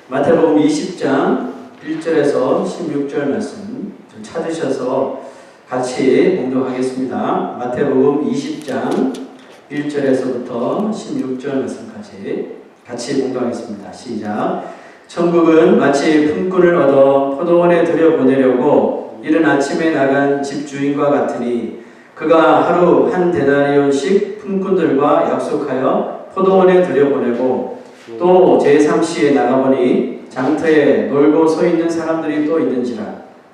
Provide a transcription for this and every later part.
마태복음 20장 1절에서 16절 말씀 좀 찾으셔서 같이 공독하겠습니다. 마태복음 20장 1절에서부터 16절 말씀까지 같이 공독하겠습니다. 시작. 천국은 마치 품꾼을 얻어 포도원에 들여보내려고 이른 아침에 나간 집주인과 같으니 그가 하루 한 데나리온씩 품꾼들과 약속하여 포도원에 들여보내고 또 제3시에 나가보니 장터에 놀고 서 있는 사람들이 또 있는지라.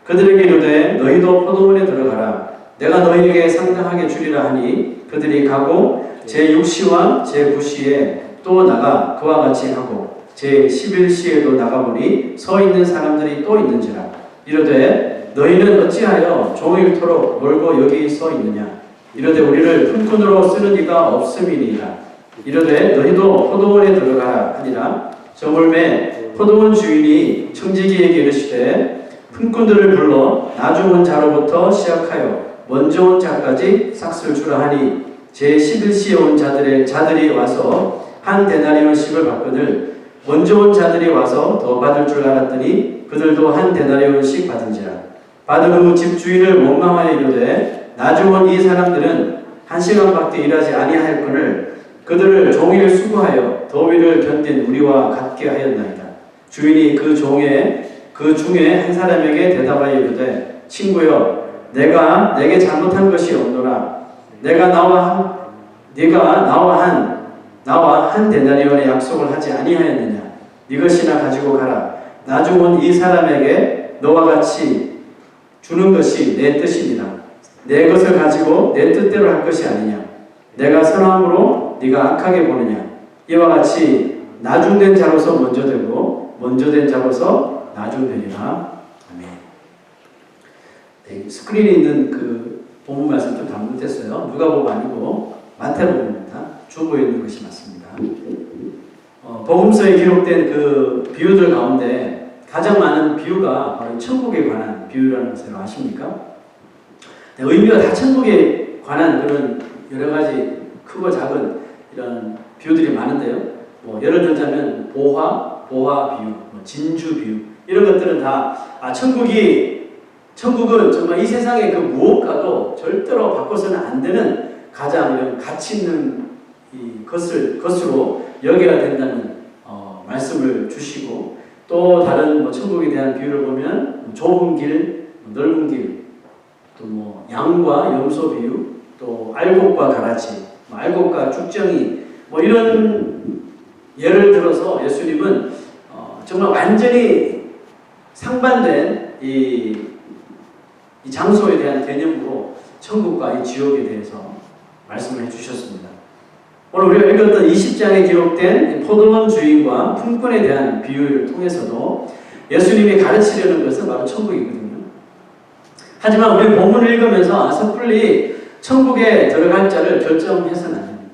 그들에게 이르되 너희도 포도원에 들어가라. 내가 너희에게 상당하게 주리라 하니 그들이 가고 제6시와 제9시에 또 나가 그와 같이 하고 제11시에도 나가보니 서 있는 사람들이 또 있는지라. 이르되 너희는 어찌하여 종일토록 놀고 여기 서 있느냐. 이르되 우리를 품꾼으로 쓰는 이가 없음이니이다. 이르되 너희도 포도원에 들어가라 하니라. 저물매 포도원 주인이 청지기에게 이르시되 품꾼들을 불러 나중 온 자로부터 시작하여 먼저 온 자까지 삭슬 주라 하니 제11시에 온 자들이 와서 한 데나리온씩을 받거늘 먼저 온 자들이 와서 더 받을 줄 알았더니 그들도 한 데나리온씩 받은지라. 받은 후 집주인을 원망하여 이르되 나중 온 이 사람들은 1시간밖에 일하지 아니하였거늘 그들을 종일 수고하여 더위를 견딘 우리와 같게 하였나이다. 주인이 그 중에 한 사람에게 대답하여 이르되 친구여 내가 내게 잘못한 것이 없노라. 네가 나와 한 데나리온의 약속을 하지 아니하였느냐. 네 것이나 가지고 가라. 나중 온 이 사람에게 너와 같이 주는 것이 내 뜻이니라. 내 것을 가지고 내 뜻대로 할 것이 아니냐. 내가 선함으로 네가 악하게 보느냐. 이와 같이 나중된 자로서 먼저 되고 먼저 된 자로서 나중되리라. 아멘. 네, 스크린에 있는 그 본문 말씀 좀 잘못됐어요. 누가복음 아니고 마태복음입니다. 주보에 있는 것이 맞습니다. 복음서에 기록된 그 비유들 가운데 가장 많은 비유가 바로 천국에 관한 비유라는 것을 아십니까? 네, 의미가 다 천국에 관한 그런 여러 가지 크고 작은 이런 비유들이 많은데요. 예를 들자면 보화 비유, 진주 비유 이런 것들은 다 천국은 정말 이 세상의 그 무엇과도 절대로 바꿔서는 안 되는 가장 이런 가치 있는 것으로 여겨야 된다는 말씀을 주시고 또 다른 천국에 대한 비유를 보면 좁은 길, 넓은 길, 또 양과 염소 비유, 또 알곡과 가라지, 알곡과 죽정이 이런 예를 들어서 예수님은 정말 완전히 상반된 이 장소에 대한 개념으로 천국과 이 지옥에 대해서 말씀을 해주셨습니다. 오늘 우리가 읽었던 20장에 기록된 포도원 주인과 품꾼에 대한 비유를 통해서도 예수님이 가르치려는 것은 바로 천국이거든요. 하지만 우리 본문을 읽으면서 섣불리 천국에 들어갈 자를 결정해서는 안 됩니다.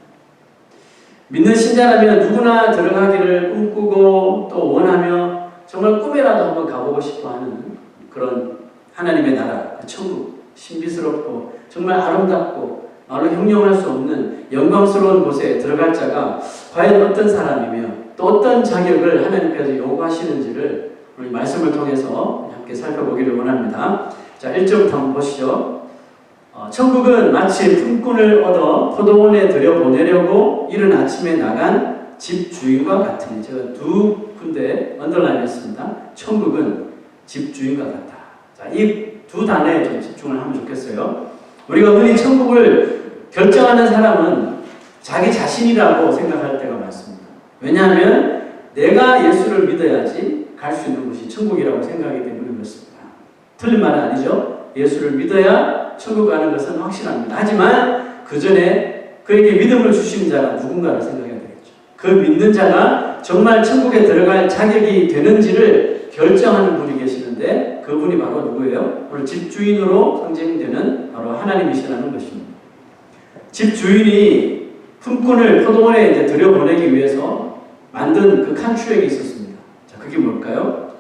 믿는 신자라면 누구나 들어가기를 꿈꾸고 또 원하며 정말 꿈에라도 한번 가보고 싶어하는 그런 하나님의 나라, 천국, 신비스럽고 정말 아름답고 말로 형용할 수 없는 영광스러운 곳에 들어갈 자가 과연 어떤 사람이며 또 어떤 자격을 하나님께서 요구하시는지를 우리 말씀을 통해서 함께 살펴보기를 원합니다. 자, 1절부터 한번 보시죠. 천국은 마치 품꾼을 얻어 포도원에 들여보내려고 이른 아침에 나간 집주인과 같으니, 제가 두 군데 언더라인 했습니다. 천국은 집주인과 같다. 자, 이 두 단어에 좀 집중을 하면 좋겠어요. 우리가 흔히 천국을 결정하는 사람은 자기 자신이라고 생각할 때가 많습니다. 왜냐하면 내가 예수를 믿어야지 갈 수 있는 곳이 천국이라고 생각하기 때문에 그렇습니다. 틀린 말은 아니죠. 예수를 믿어야 천국 가는 것은 확실합니다. 하지만 그 전에 그에게 믿음을 주신 자가 누군가를 생각해야 되겠죠. 그 믿는 자가 정말 천국에 들어갈 자격이 되는지를 결정하는 분이 계시는데 그분이 바로 누구예요? 오늘 집주인으로 상징되는 바로 하나님이시라는 것입니다. 집주인이 품꾼을 포도원에 들여보내기 위해서 만든 그 칸추액이 있었습니다. 자, 그게 뭘까요?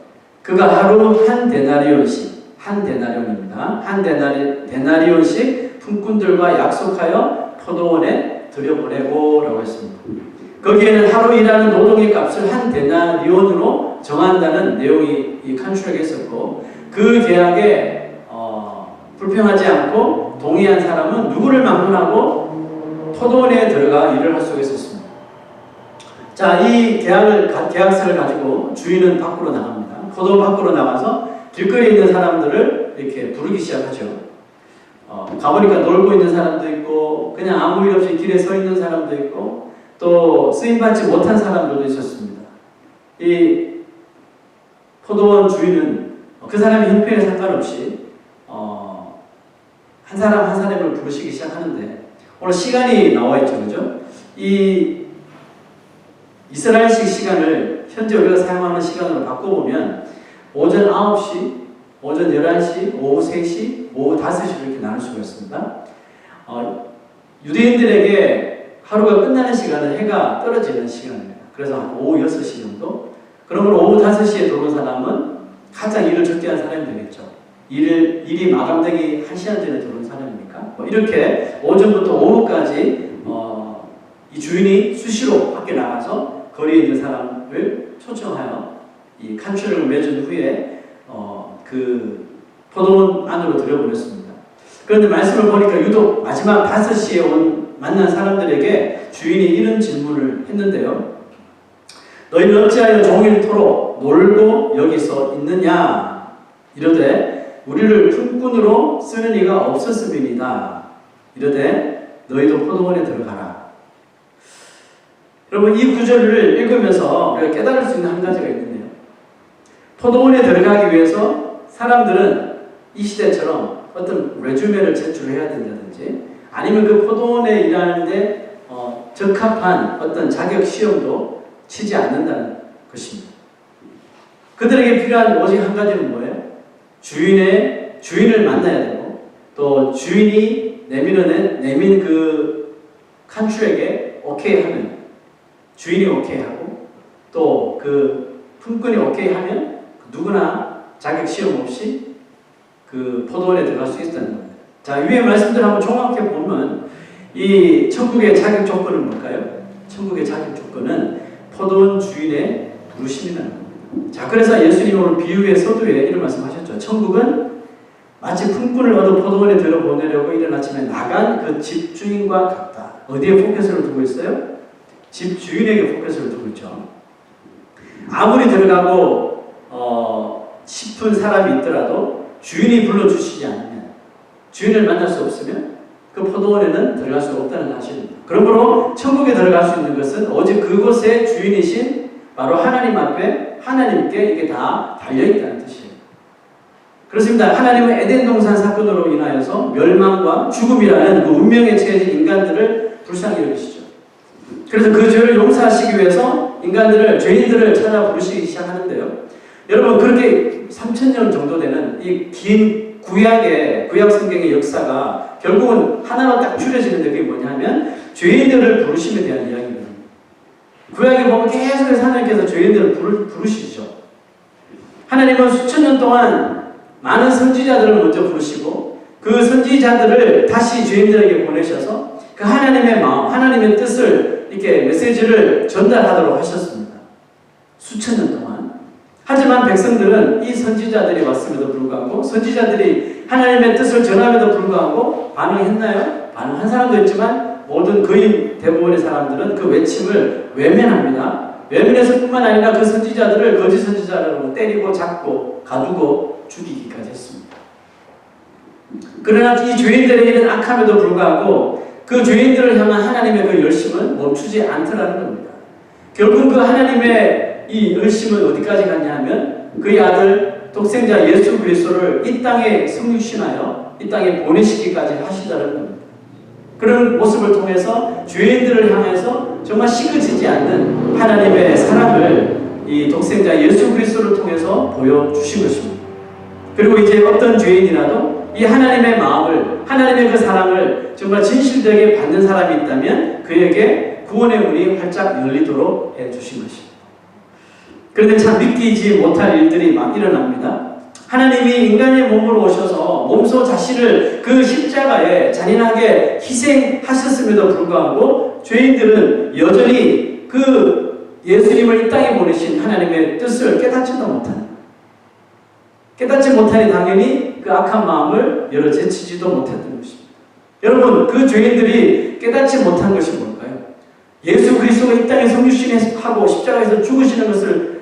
그가 하루 한 데나리온씩, 한 데나리온입니다. 한 데나리온씩 품꾼들과 약속하여 포도원에 들여보내고 라고 했습니다. 거기에는 하루 일하는 노동의 값을 한 데나리온으로 정한다는 내용이 이 컨트랙에 있었고, 그 계약에 불평하지 않고 동의한 사람은 누구를 막론하고 포도원에 들어가 일을 할 수가 있었습니다. 자, 이 계약서를 가지고 주인은 밖으로 나갑니다. 포도원 밖으로 나가서 길거리에 있는 사람들을 이렇게 부르기 시작하죠. 가보니까 놀고 있는 사람도 있고, 그냥 아무 일 없이 길에 서 있는 사람도 있고, 또 쓰임받지 못한 사람들도 있었습니다. 이 포도원 주인은 그 사람의 형편에 상관없이 한 사람 한 사람을 부르시기 시작하는데, 오늘 시간이 나와 있죠, 그죠? 이 이스라엘식 시간을 현재 우리가 사용하는 시간으로 바꿔보면 오전 9시, 오전 11시, 오후 3시, 오후 5시 이렇게 나눌 수가 있습니다. 유대인들에게 하루가 끝나는 시간은 해가 떨어지는 시간입니다. 그래서 오후 6시 정도. 그러면 오후 5시에 들어온 사람은 가장 일을 적게 한 사람이 되겠죠. 일이 마감되기 1시간 전에 들어온 사람입니까? 이렇게 오전부터 오후까지 이 주인이 수시로 밖에 나가서 거리에 있는 사람을 초청하여 이 컨트랙을 맺은 후에 그 포도원 안으로 들여보냈습니다. 그런데 말씀을 보니까 유독 마지막 5시에 만난 사람들에게 주인이 이런 질문을 했는데요. 너희는 어찌하여 종일토록 놀고 여기서 있느냐? 이러되 우리를 품꾼으로 쓰는 이가 없었음이니이다. 이러되 너희도 포도원에 들어가라. 여러분, 이 구절을 읽으면서 우리가 깨달을 수 있는 한 가지가 있는데요. 포도원에 들어가기 위해서 사람들은 이 시대처럼 어떤 레주메를 제출해야 된다든지, 아니면 그 포도원에 일하는데 적합한 어떤 자격 시험도 치지 않는다는 것입니다. 그들에게 필요한 오직 한 가지는 뭐예요? 주인을 만나야 되고, 또 주인이 내민 그 컨트랙에 오케이 하면, 주인이 오케이 하고, 또 그 품꾼이 오케이 하면 누구나 자격 시험 없이 그 포도원에 들어갈 수 있다는 겁니다. 자, 위의 말씀들 한번 종합해 보면 이 천국의 자격 조건은 뭘까요? 천국의 자격 조건은 포도원 주인의 부르심이라는 겁니다. 자, 그래서 예수님 오늘 비유의 서두에 이런 말씀하셨죠. 천국은 마치 품꾼을 얻어 포도원에 들어보내려고 이른 아침에 나간 그 집주인과 같다. 어디에 포커스를 두고 있어요? 집주인에게 포커스를 두고 있죠. 아무리 들어가고 싶은 사람이 있더라도 주인이 불러주시지 않으면, 주인을 만날 수 없으면 그 포도원에는 들어갈 수 없다는 사실입니다. 그러므로 천국에 들어갈 수 있는 것은 오직 그곳의 주인이신 바로 하나님 앞에 하나님께 이게 다 달려있다는 뜻이에요. 그렇습니다. 하나님은 에덴 동산 사건으로 인하여서 멸망과 죽음이라는 그 운명에 처해진 인간들을 불쌍히 여기시죠. 그래서 그 죄를 용서하시기 위해서 죄인들을 찾아 부르시기 시작하는데요. 여러분, 그렇게 3000년 정도 되는 이 긴 구약 성경의 역사가 결국은 하나로 딱 줄여지는데 그게 뭐냐면 죄인들을 부르심에 대한 이야기입니다. 구약에 보면 계속해서 하나님께서 죄인들을 부르시죠. 하나님은 수천 년 동안 많은 선지자들을 먼저 부르시고 그 선지자들을 다시 죄인들에게 보내셔서 그 하나님의 마음, 하나님의 뜻을 이렇게 메시지를 전달하도록 하셨습니다. 수천 년 동안. 하지만 백성들은 이 선지자들이 왔음에도 불구하고, 선지자들이 하나님의 뜻을 전함에도 불구하고 반응했나요? 반응한 사람도 있지만 거의 대부분의 사람들은 그 외침을 외면합니다. 외면해서 뿐만 아니라 그 선지자들을 거짓 선지자라고 때리고 잡고 가두고 죽이기까지 했습니다. 그러나 이 죄인들의 일은 악함에도 불구하고 그 죄인들을 향한 하나님의 그 열심은 멈추지 않더라는 겁니다. 결국 그 하나님의 이 열심은 어디까지 갔냐 하면 그의 아들 독생자 예수 그리스도를 이 땅에 성육신하여 이 땅에 보내시기까지 하시다는 겁니다. 그런 모습을 통해서 죄인들을 향해서 정말 시그지지 않는 하나님의 사랑을 이 독생자 예수 그리스도를 통해서 보여주신 것입니다. 그리고 이제 어떤 죄인이라도 이 하나님의 마음을, 하나님의 그 사랑을 정말 진실되게 받는 사람이 있다면 그에게 구원의 문이 활짝 열리도록 해주신 것입니다. 그런데 참 믿기지 못할 일들이 막 일어납니다. 하나님이 인간의 몸으로 오셔서 몸소 자신을 그 십자가에 잔인하게 희생하셨음에도 불구하고 죄인들은 여전히 그 예수님을 이 땅에 보내신 하나님의 뜻을 깨닫지도 못하는 거예요. 깨닫지 못하니 당연히 그 악한 마음을 열어 제치지도 못했던 것입니다. 여러분, 그 죄인들이 깨닫지 못한 것이 뭘까요? 예수 그리스도가 이 땅에 성육신하고 십자가에서 죽으시는 것을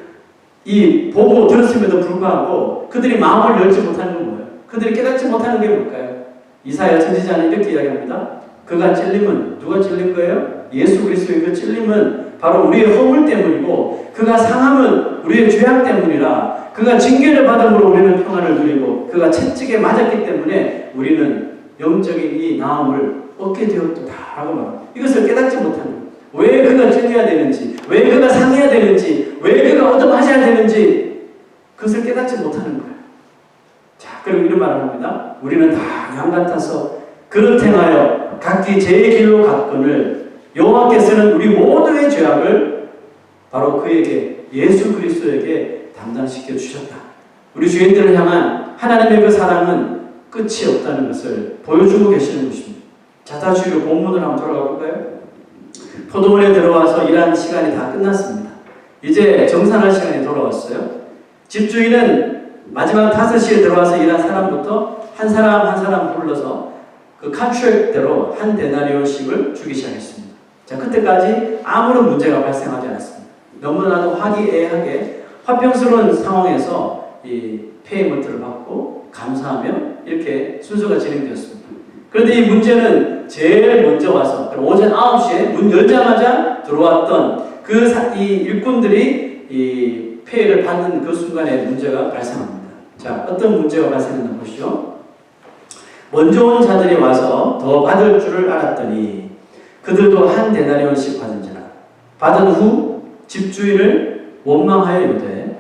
보고 들었음에도 불구하고 그들이 마음을 열지 못하는 건 뭐예요? 그들이 깨닫지 못하는 게 뭘까요? 이사야 선지자는 이렇게 이야기합니다. 그가 찔림은 누가 찔린 거예요? 예수 그리스도의 그 찔림은 바로 우리의 허물 때문이고 그가 상함은 우리의 죄악 때문이라 그가 징계를 받음으로 우리는 평안을 누리고 그가 채찍에 맞았기 때문에 우리는 영적인 이 나음을 얻게 되었다라고 말합니다. 이것을 깨닫지 못하는 거예요. 왜 그가 찔려야 되는지, 왜 그가 상해야 되는지, 왜 그가 얻어맞아야 되는지 그것을 깨닫지 못하는 거예요. 자, 그리고 이런 말을 합니다. 우리는 다 양 같아서 그릇 행하여 각기 제 길로 갔거늘 여호와께서는 우리 모두의 죄악을 바로 그에게 예수 그리스도에게 담당시켜 주셨다. 우리 죄인들을 향한 하나님의 그 사랑은 끝이 없다는 것을 보여주고 계시는 것입니다. 자, 다시 우리 본문으로 한번 돌아가 볼까요? 포도원에 들어와서 일하는 시간이 다 끝났습니다. 이제 정산할 시간이 돌아왔어요. 집주인은 마지막 5시에 들어와서 일한 사람부터 한 사람 한 사람 불러서 그 컨트랙트대로 한 데나리온씩을 주기 시작했습니다. 자, 그때까지 아무런 문제가 발생하지 않았습니다. 너무나도 화기애애하게 화평스러운 상황에서 이 페이먼트를 받고 감사하며 이렇게 순서가 진행되었습니다. 그런데 이 문제는 제일 먼저 와서 오전 9시에 문 열자마자 들어왔던 이 일꾼들이 이 폐해를 받는 그 순간에 문제가 발생합니다. 자, 어떤 문제가 발생했나 보시죠. 먼저 온 자들이 와서 더 받을 줄을 알았더니 그들도 한 데나리온씩 받은지라. 받은 후 집주인을 원망하여 이르되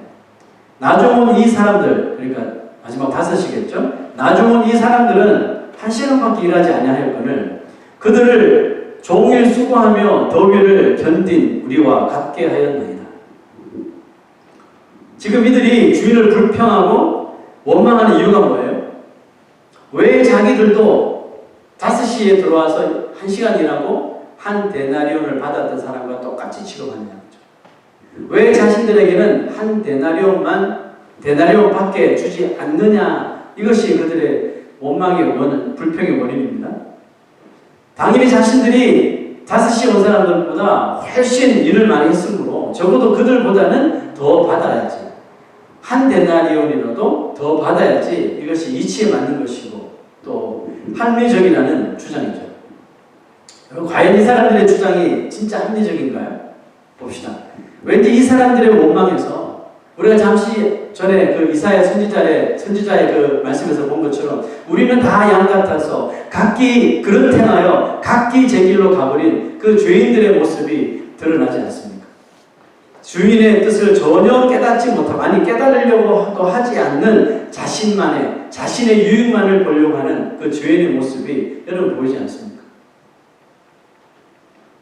나중 온 이 사람들, 그러니까 마지막 5시겠죠. 나중 온 이 사람들은 1시간밖에 일하지 아니하였거늘 그들을 종일 수고하며 더위를 견딘 우리와 같게 하였나이다. 지금 이들이 주인을 불평하고 원망하는 이유가 뭐예요? 왜 자기들도 5시에 들어와서 1시간 일하고 한 데나리온을 받았던 사람과 똑같이 취급하느냐. 왜 자신들에게는 한 데나리온밖에 주지 않느냐. 이것이 그들의 원망의 원은, 불평의 원인입니다. 당연히 자신들이 5시에 온 사람들보다 훨씬 일을 많이 했으므로 적어도 그들보다는 더 받아야지. 한 데나리온이라도 더 받아야지. 이것이 이치에 맞는 것이고 또 합리적이라는 주장이죠. 여러분, 과연 이 사람들의 주장이 진짜 합리적인가요? 봅시다. 왠지 이 사람들의 원망에서 우리가 잠시 전에 그 이사야 선지자의 그 말씀에서 본 것처럼 우리는 다 양 같아서 각기 그릇 행하여 각기 제 길로 가버린 그 죄인들의 모습이 드러나지 않습니까? 주인의 뜻을 전혀 깨닫지 못하고, 아니 깨달으려고 하지 않는 자신의 유익만을 보려고 하는 그 죄인의 모습이 여러분 보이지 않습니까?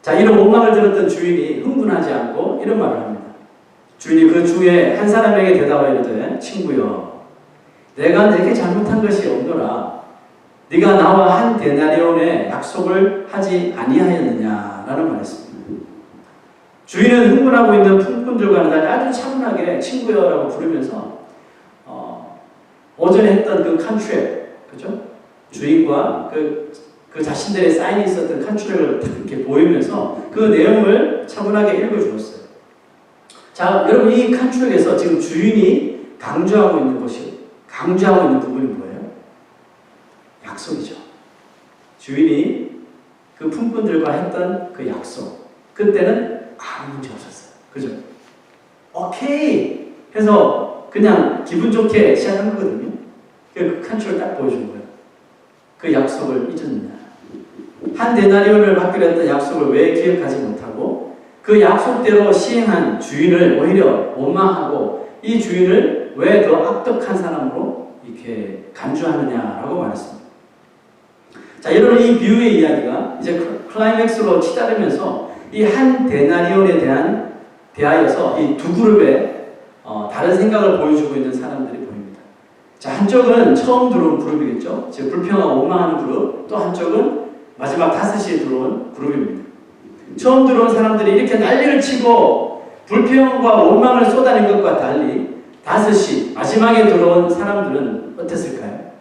자, 이런 원망을 들었던 주인이 흥분하지 않고 이런 말을 합니다. 주인이 그 중에 한 사람에게 대답하여 이르되 친구여, 내가 내게 잘못한 것이 없노라. 네가 나와 한 데나리온의 약속을 하지 아니하였느냐라는 말했습니다. 주인은 흥분하고 있는 품꾼들과는 달리 아주 차분하게 친구여라고 부르면서 오전에 했던 그 컨트랙, 그죠? 주인과 그 자신들의 사인이 있었던 컨트랙을 이렇게 보이면서 그 내용을 차분하게 읽어주었어요. 자, 여러분, 이 컨트랙에서 지금 주인이 강조하고 있는 부분이 뭐예요? 약속이죠. 주인이 그 품꾼들과 했던 그 약속. 그때는 아무 문제 없었어요. 그죠? 오케이! 해서 그냥 기분 좋게 시작한 거거든요. 그 컨트롤 딱 보여준 거예요. 그 약속을 잊었느냐. 한 데나리온을 받기로 했던 약속을 왜 기억하지 못하고 그 약속대로 시행한 주인을 오히려 원망하고 이 주인을 왜 더 악독한 사람으로 이렇게 간주하느냐라고 말했습니다. 자, 여러분, 이 비유의 이야기가 이제 클라이맥스로 치달으면서 이 한 데나리온에 대하여서 이 두 그룹의 다른 생각을 보여주고 있는 사람들이 보입니다. 자, 한쪽은 처음 들어온 그룹이겠죠. 즉 불평하고 원망하는 그룹, 또 한쪽은 마지막 5시에 들어온 그룹입니다. 처음 들어온 사람들이 이렇게 난리를 치고 불평과 원망을 쏟아낸 것과 달리 5시 마지막에 들어온 사람들은 어땠을까요?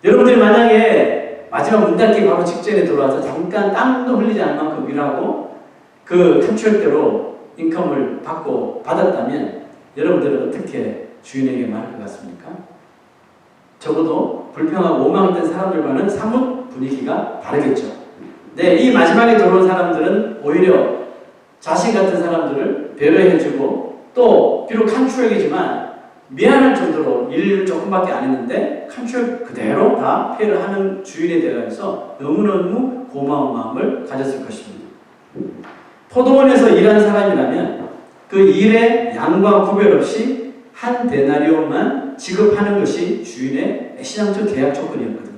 여러분들이 만약에 마지막 문 닫기 바로 직전에 들어와서 잠깐 땀도 흘리지 않을 만큼 일하고 그 컨트랙대로 인컴을 받았다면 여러분들은 어떻게 주인에게 말할 것 같습니까? 적어도 불평하고 원망했던 사람들과는 사뭇 분위기가 다르겠죠. 네, 이 마지막에 들어온 사람들은 오히려 자신 같은 사람들을 배려해주고 또 비록 컨트랙이지만 미안할 정도로 일을 조금밖에 안 했는데 컨트랙 그대로 다 페이를 하는 주인에 대해서 너무너무 고마운 마음을 가졌을 것입니다. 포도원에서 일한 사람이라면 그 일의 양과 구별 없이 한 데나리온만 지급하는 것이 주인의 애시당초 계약 조건이었거든요.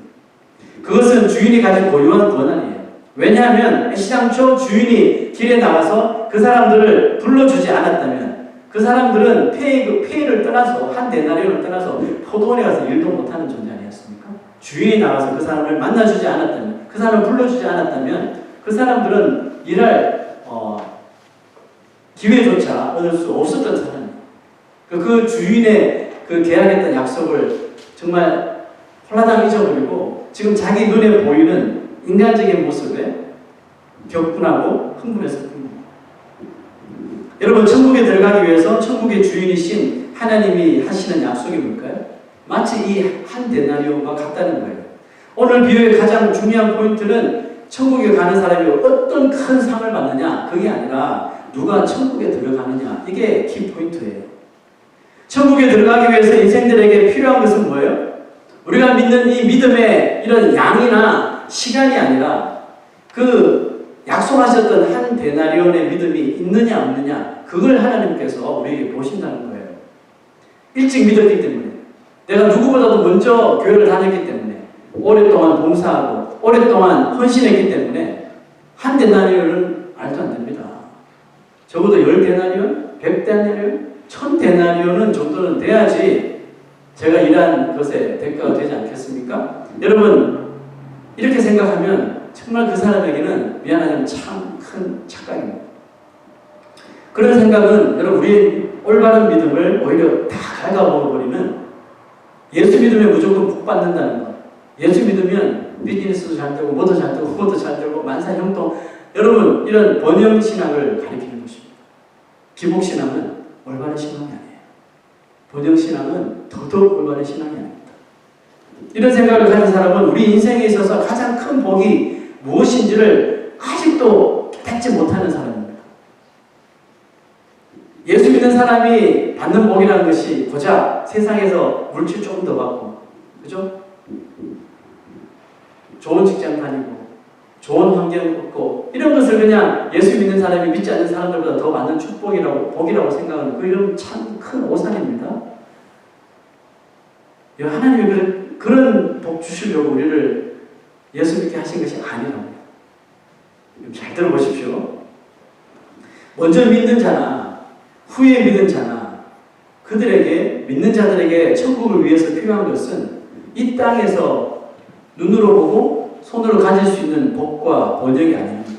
그것은 주인이 가진 고유한 권한이에요. 왜냐하면 애시당초 주인이 길에 나가서 그 사람들을 불러주지 않았다면 그 사람들은 페이를 떠나서 한 데나리온을 떠나서 포도원에 가서 일도 못하는 존재 아니었습니까? 주인이 나가서 그 사람을 만나주지 않았다면 그 사람을 불러주지 않았다면 그 사람들은 일할 기회조차 얻을 수 없었던 사람이에요. 그 주인의 그 계약했던 약속을 정말 홀라당 잊어버리고 지금 자기 눈에 보이는 인간적인 모습에 격분하고 흥분했습니다. 여러분, 천국에 들어가기 위해서 천국의 주인이신 하나님이 하시는 약속이 뭘까요? 마치 이 한 데나리온과 같다는 거예요. 오늘 비유의 가장 중요한 포인트는 천국에 가는 사람이 어떤 큰 상을 받느냐 그게 아니라 누가 천국에 들어가느냐 이게 키포인트예요. 천국에 들어가기 위해서 인생들에게 필요한 것은 뭐예요? 우리가 믿는 이 믿음의 이런 양이나 시간이 아니라 그 약속하셨던 한 데나리온의 믿음이 있느냐 없느냐 그걸 하나님께서 우리에게 보신다는 거예요. 일찍 믿었기 때문에 내가 누구보다도 먼저 교회를 다녔기 때문에 오랫동안 봉사하고 오랫동안 헌신했기 때문에 한 데나리온은 말도 안 됩니다. 적어도 10데나리온, 100데나리온, 1000데나리온은 정도는 돼야지 제가 일한 것에 대가가 되지 않겠습니까? 여러분, 이렇게 생각하면 정말 그 사람에게는 미안하지만 참 큰 착각입니다. 그런 생각은 여러분 우리의 올바른 믿음을 오히려 다 갉아먹어버리는 예수 믿으면 무조건 복 받는다는 것. 예수 믿으면 비즈니스도 잘 되고 뭐도 잘 되고 뭐도 잘 되고 만사형통 여러분 이런 번영신학을 가리키는 것입니다. 기복신앙은 올바른 신앙이 아니에요. 번영신앙은 더더욱 올바른 신앙이 아닙니다. 이런 생각을 가진 사람은 우리 인생에 있어서 가장 큰 복이 무엇인지를 아직도 깨닫지 못하는 사람입니다. 예수 믿는 사람이 받는 복이라는 것이 고작 세상에서 물질 조금 더 받고 그죠? 좋은 직장 다니고 좋은 환경 얻고 이런 것을 그냥 예수 믿는 사람이 믿지 않는 사람들보다 더 많은 복이라고 생각하는 그런 참 큰 오산입니다. 하나님이 그런 복 주시려고 우리를 예수 믿게 하신 것이 아니랍니다. 잘 들어보십시오. 먼저 믿는 자나 후에 믿는 자나 그들에게 믿는 자들에게 천국을 위해서 필요한 것은 이 땅에서 눈으로 보고 손으로 가질 수 있는 복과 번영이 아닙니다.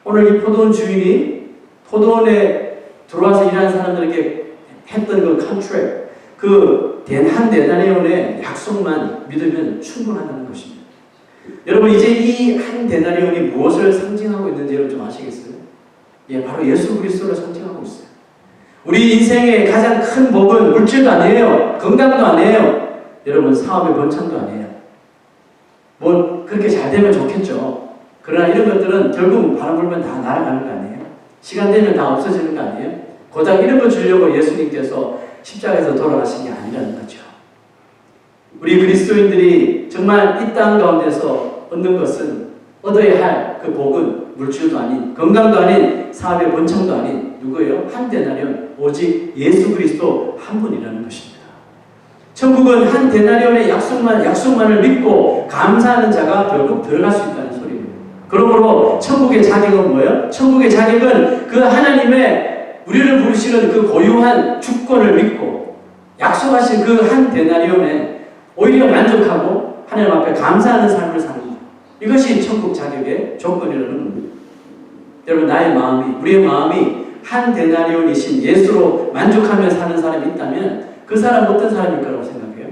오늘 이 포도원 주인이 포도원에 들어와서 일하는 사람들에게 했던 그 컨트랙, 그 한 데나리온의 약속만 믿으면 충분하다는 것입니다. 여러분 이제 이 한 데나리온이 무엇을 상징하고 있는지 여러분 좀 아시겠어요? 예, 바로 예수 그리스도를 상징하고 있어요. 우리 인생의 가장 큰 복은 물질도 아니에요. 건강도 아니에요. 여러분 사업의 번창도 아니에요. 뭐 그렇게 잘 되면 좋겠죠. 그러나 이런 것들은 결국 바람 불면 다 날아가는 거 아니에요? 시간 되면 다 없어지는 거 아니에요? 고작 이런 거 주려고 예수님께서 십자가에서 돌아가신 게 아니라는 거죠. 우리 그리스도인들이 정말 이 땅 가운데서 얻는 것은 얻어야 할 그 복은 물질도 아닌 건강도 아닌 사업의 번창도 아닌 누구예요? 한 데나리온 오직 예수 그리스도 한 분이라는 것입니다. 천국은 한 데나리온의 약속만을 믿고 감사하는 자가 결국 들어갈 수 있다는 소리입니다. 그러므로 천국의 자격은 뭐예요? 천국의 자격은 그 하나님의 우리를 부르시는 그 고유한 주권을 믿고 약속하신 그 한 데나리온에 오히려 만족하고 하나님 앞에 감사하는 삶을 사는 거예요. 이것이 천국 자격의 조건이라는 겁니다. 여러분, 나의 마음이, 우리의 마음이 한 데나리온이신 예수로 만족하며 사는 사람이 있다면 그 사람은 어떤 사람일 거라고 생각해요?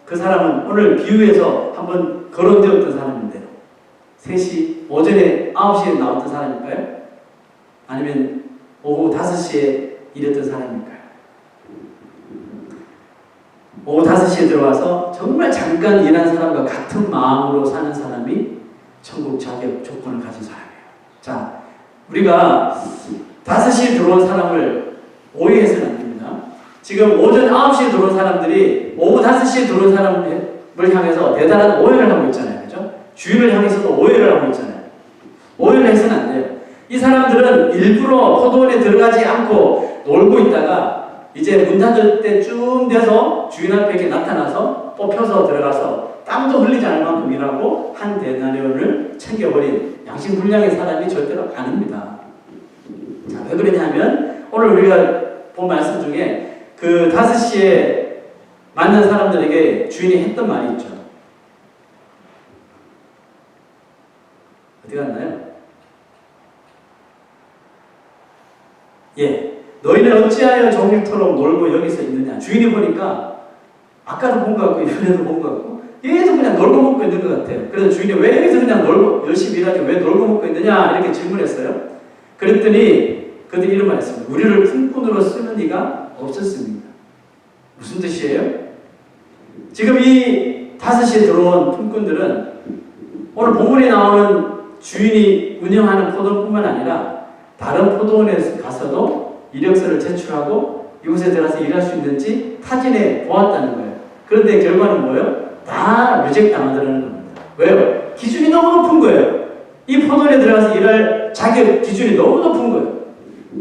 그 사람은 오늘 비유에서 한번 거론되었던 사람인데 3시, 오전에 9시에 나왔던 사람일까요? 아니면 오후 5시에 일했던 사람일까요? 오후 5시에 들어와서 정말 잠깐 일한 사람과 같은 마음으로 사는 사람이 천국 자격 조건을 가진 사람이에요. 자, 우리가 5시에 들어온 사람을 오해해서는 안 됩니다. 지금 오전 9시에 들어온 사람들이 오후 5시에 들어온 사람을 향해서 대단한 오해를 하고 있잖아요. 그죠? 주인을 향해서도 오해를 하고 있잖아요. 오해를 해서는 안 돼요. 이 사람들은 일부러 포도원에 들어가지 않고 놀고 있다가 이제 문 닫을 때쯤 돼서 주인 앞에 이렇게 나타나서 뽑혀서 들어가서 땀도 흘리지 않을 만큼 일하고 한 데나리온을 챙겨버린 양심불량의 사람이 절대로 아닙니다. 자, 왜 그러냐면 오늘 우리가 본 말씀 중에 그 5시에 만난 사람들에게 주인이 했던 말이 있죠. 어디 갔나요? 예, 너희는 어찌하여 종일토록 놀고 여기서 있느냐. 주인이 보니까 아까도 본 것 같고 이번에도 본 것 같고 계속 그냥 놀고 먹고 있는 것 같아요. 그래서 주인이 왜 여기서 그냥 놀고 열심히 일하지 왜 놀고 먹고 있느냐 이렇게 질문했어요. 그랬더니 그들이 이런 말 했습니다. 우리를 품꾼으로 쓰는 이가 없었습니다. 무슨 뜻이에요? 지금 이 5시에 들어온 품꾼들은 오늘 본문에 나오는 주인이 운영하는 포도원뿐만 아니라 다른 포도원에 가서도 이력서를 제출하고 이곳에 들어가서 일할 수 있는지 타진해 보았다는 거예요. 그런데 결과는 뭐예요? 다 리젝트 당하더라는 겁니다. 왜요? 기준이 너무 높은 거예요. 이 포도원에 들어가서 일할 자격 기준이 너무 높은 거예요.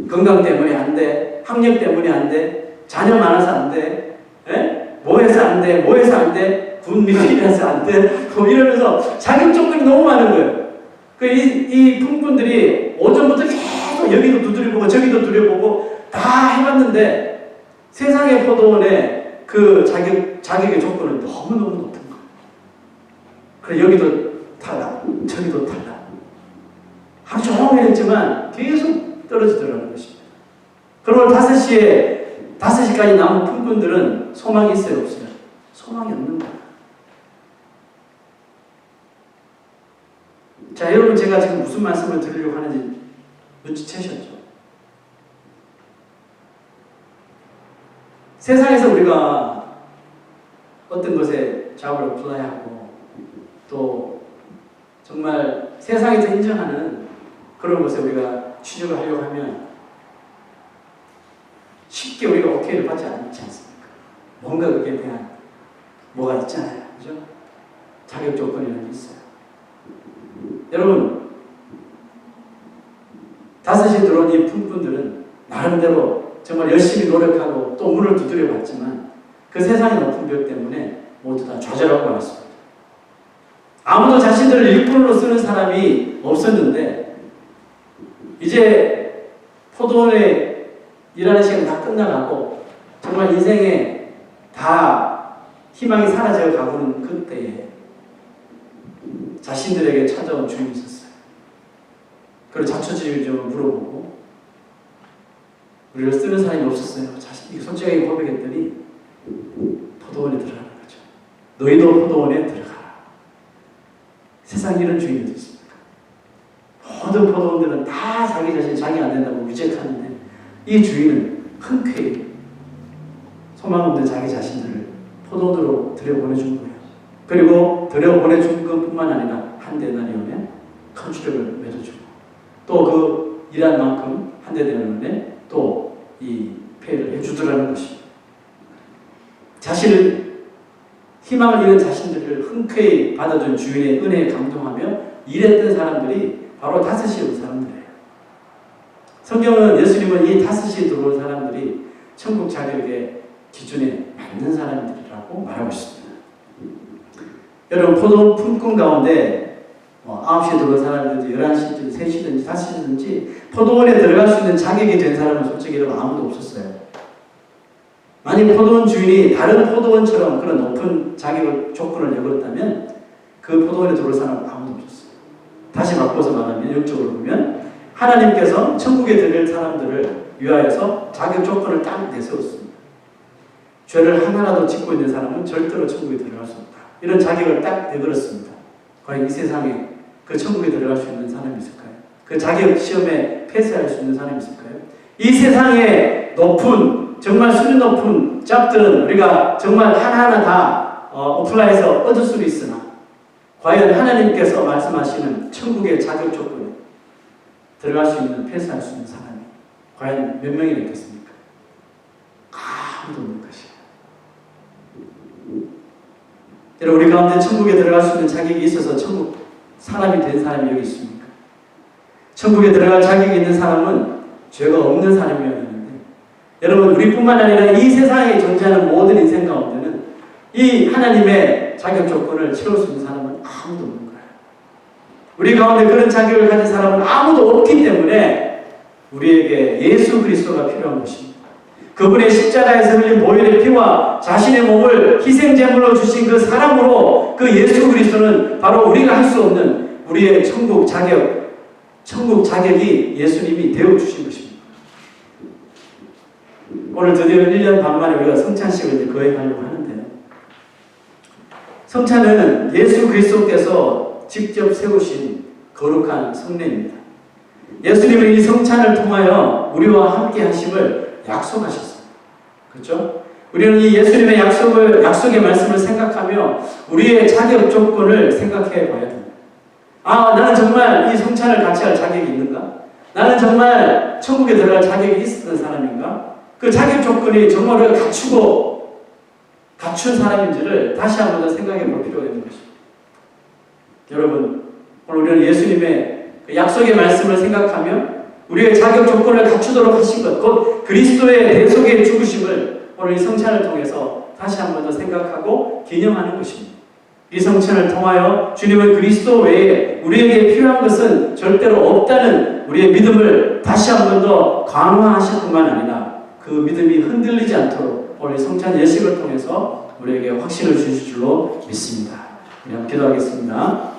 건강 때문에 안 돼, 학력 때문에 안 돼, 자녀 많아서 안 돼, 뭐 해서 안 돼, 뭐 해서 안 돼, 군 미필이라서 안 돼, 뭐 이러면서 자격 조건이 너무 많은 거예요. 이 품꾼들이 오전부터 계속 여기도 두드려보고 저기도 두드려보고 다 해봤는데 세상의 포도원의 그 자격의 조건은 너무너무 높은 거예요. 그래 여기도 탈락, 저기도 탈락. 하루 종일 했지만 계속 떨어지더라는 것입니다. 그러면 5시까지 남은 품꾼들은 소망이 있어요, 없어요? 소망이 없는 거예요. 자, 여러분 제가 지금 무슨 말씀을 드리려고 하는지 눈치채셨죠? 세상에서 우리가 어떤 것에 잡을 플라이하고 또 정말 세상에서 인정하는 그런 것에 우리가 취직을 하려고 하면 쉽게 우리가 오케이를 받지 않지 않습니까? 뭔가 그게 대한 뭐가 있잖아요. 그죠? 자격 조건이라는 게 있어요. 여러분 5시에 들어온 이 품꾼들은 나름대로 정말 열심히 노력하고 또 문을 두드려 봤지만 그 세상의 높은 벽 때문에 모두 다 좌절하고 말았습니다. 아무도 자신들을 일꾼으로 쓰는 사람이 없었는데 이제 포도원에 일하는 시간이 다 끝나가고 정말 인생에 다 희망이 사라져 가고는 그때에 자신들에게 찾아온 주인이 있었어요. 그리고 자초지종을 좀 물어보고 우리를 쓰는 사람이 없었어요. 솔직하게 고백했더니 포도원에 들어가는 거죠. 너희도 포도원에 들어가라. 세상에 이런 주인이 어디 있습니까? 모든 포도원들은 다 자기 자신 자기 안 된다고 리젝트하는데 이 주인은 흔쾌히 소망 없는 자기 자신들을 포도원으로 들여보내준 거예요. 그리고 들여보내준 것뿐만 아니라 한 데나리온에 컨트랙을 맺어주고 또 그 일한 만큼 한 데나리온에 또 이 페이를 해주더라는 것입니다. 희망을 잃은 자신들을 흔쾌히 받아준 주인의 은혜에 감동하며 일했던 사람들이 바로 5시에 온 사람들이에요. 성경은 예수님은 이 5시에 들어온 사람들이 천국 자격의 기준에 맞는 사람들이라고 말하고 있습니다. 여러분 포도원 품꾼 가운데 9시에 들어온 사람이든지 11시든지 3시든지 5시든지 포도원에 들어갈 수 있는 자격이 된 사람은 솔직히 아무도 없었어요. 만약 포도원 주인이 다른 포도원처럼 그런 높은 자격 조건을 내걸었다면 그 포도원에 들어올 사람은 아무도 없었어요. 다시 바꿔서 말하면 영적으로 보면 하나님께서 천국에 들릴 사람들을 위하여서 자격 조건을 딱 내세웠습니다. 죄를 하나라도 짓고 있는 사람은 절대로 천국에 들어갈 수 없다. 이런 자격을 딱 내걸었습니다. 과연 이 세상에 그 천국에 들어갈 수 있는 사람이 있을까요? 그 자격 시험에 패스할 수 있는 사람이 있을까요? 이 세상에 높은 정말 수준 높은 잡들은 우리가 정말 하나하나 다 어플라이해서 얻을 수는 있으나 과연 하나님께서 말씀하시는 천국의 자격 조건에 들어갈 수 있는 패스할 수 있는 사람이 과연 몇 명이나 있겠습니까? 아무도 없는 것이에요. 여러분, 우리 가운데 천국에 들어갈 수 있는 자격이 있어서 천국 사람이 된 사람이 여기 있습니까? 천국에 들어갈 자격이 있는 사람은 죄가 없는 사람이어야 되는데, 여러분, 우리뿐만 아니라 이 세상에 존재하는 모든 인생 가운데는 이 하나님의 자격 조건을 채울 수 있는 사람은 아무도 없는 거예요. 우리 가운데 그런 자격을 가진 사람은 아무도 없기 때문에 우리에게 예수 그리스도가 필요한 것입니다. 그분의 십자가에서 흘린 보혈의 피와 자신의 몸을 희생제물로 주신 그 사람으로 그 예수 그리스도는 바로 우리가 할 수 없는 우리의 천국 자격이 예수님이 되어주신 것입니다. 오늘 드디어 1년 반 만에 우리가 성찬식을 거행하려고 하는데요. 성찬은 예수 그리스도께서 직접 세우신 거룩한 성례입니다. 예수님은 이 성찬을 통하여 우리와 함께 하심을 약속하셨습니다. 그렇죠? 우리는 이 예수님의 약속의 말씀을 생각하며 우리의 자격 조건을 생각해 봐야 됩니다. 나는 정말 이 성찬을 같이 할 자격이 있는가? 나는 정말 천국에 들어갈 자격이 있었던 사람인가? 그 자격 조건이 정말 우리가 갖춘 사람인지를 다시 한번 더 생각해 볼 필요가 있는 것입니다. 여러분, 오늘 우리는 예수님의 그 약속의 말씀을 생각하며 우리의 자격 조건을 갖추도록 하신 것, 곧 그리스도의 대속의 죽으심을 오늘 이 성찬을 통해서 다시 한번 더 생각하고 기념하는 것입니다. 이 성찬을 통하여 주님은 그리스도 외에 우리에게 필요한 것은 절대로 없다는 우리의 믿음을 다시 한번 더 강화하실 뿐만 아니라 그 믿음이 흔들리지 않도록 오늘 성찬 예식을 통해서 우리에게 확신을 주실 줄로 믿습니다. 기도하겠습니다.